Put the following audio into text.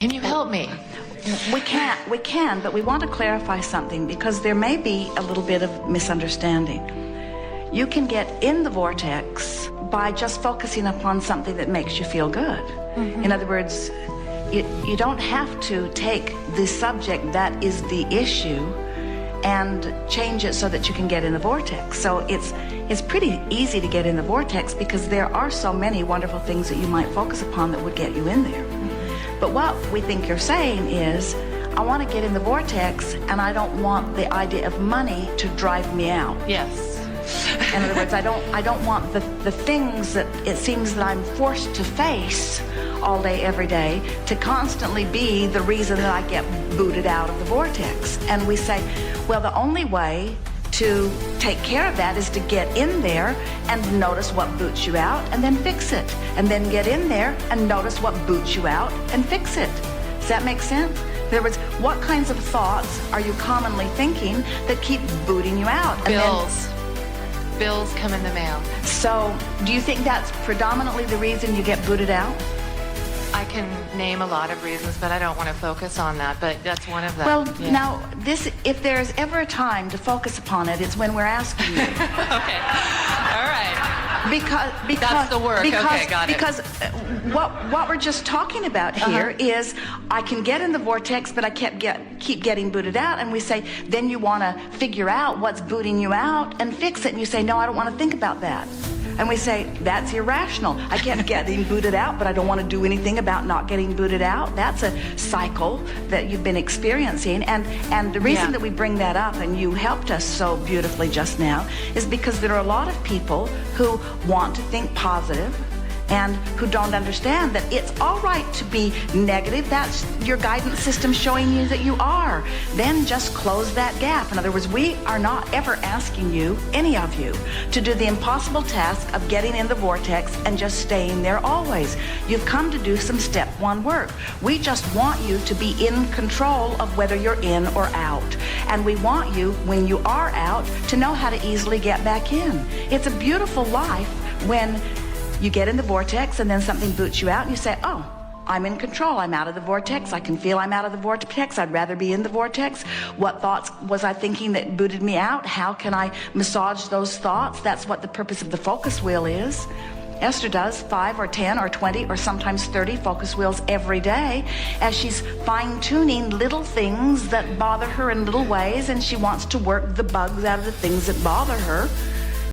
Can you help me? We can, but we want to clarify something because there may be a little bit of misunderstanding. You can get in the vortex by just focusing upon something that makes you feel good. Mm-hmm. In other words, you don't have to take the subject that is the issue and change it so that you can get in the vortex. So it's pretty easy to get in the vortex because there are so many wonderful things that you might focus upon that would get you in there. But what we think you're saying is, I want to get in the vortex and I don't want the idea of money to drive me out. Yes. In other words, I don't want the things that it seems that I'm forced to face all day, every day, to constantly be the reason that I get booted out of the vortex. And we say, well, the only way to take care of that is to get in there and notice what boots you out and then fix it. And then get in there and notice what boots you out and fix it. Does that make sense? In other words, what kinds of thoughts are you commonly thinking that keep booting you out? And Bills come in the mail. So, do you think that's predominantly the reason you get booted out? I can name a lot of reasons, but I don't want to focus on that, but that's one of them. Well, yeah. now, if there's ever a time to focus upon it, it's when we're asking you. Okay. All right. Because that's the work. Okay, got it. Because what we're just talking about here is I can get in the vortex, but I keep getting booted out. And we say, then you want to figure out what's booting you out and fix it. And you say, no, I don't want to think about that. And we say, that's irrational. I kept getting booted out, but I don't want to do anything about not getting booted out. That's a cycle that you've been experiencing. And the reason that we bring that up, and you helped us so beautifully just now, is because there are a lot of people who want to think positive and who don't understand that it's all right to be negative. That's your guidance system showing you that you are. Then just close that gap. In other words, we are not ever asking you, any of you, to do the impossible task of getting in the vortex and just staying there always. You've come to do some step one work. We just want you to be in control of whether you're in or out. And we want you, when you are out, to know how to easily get back in. It's a beautiful life when you get in the vortex and then something boots you out and you say, oh, I'm in control. I'm out of the vortex. I can feel I'm out of the vortex. I'd rather be in the vortex. What thoughts was I thinking that booted me out? How can I massage those thoughts? That's what the purpose of the focus wheel is. Esther does 5 or 10 or 20 or sometimes 30 focus wheels every day as she's fine-tuning little things that bother her in little ways, and she wants to work the bugs out of the things that bother her.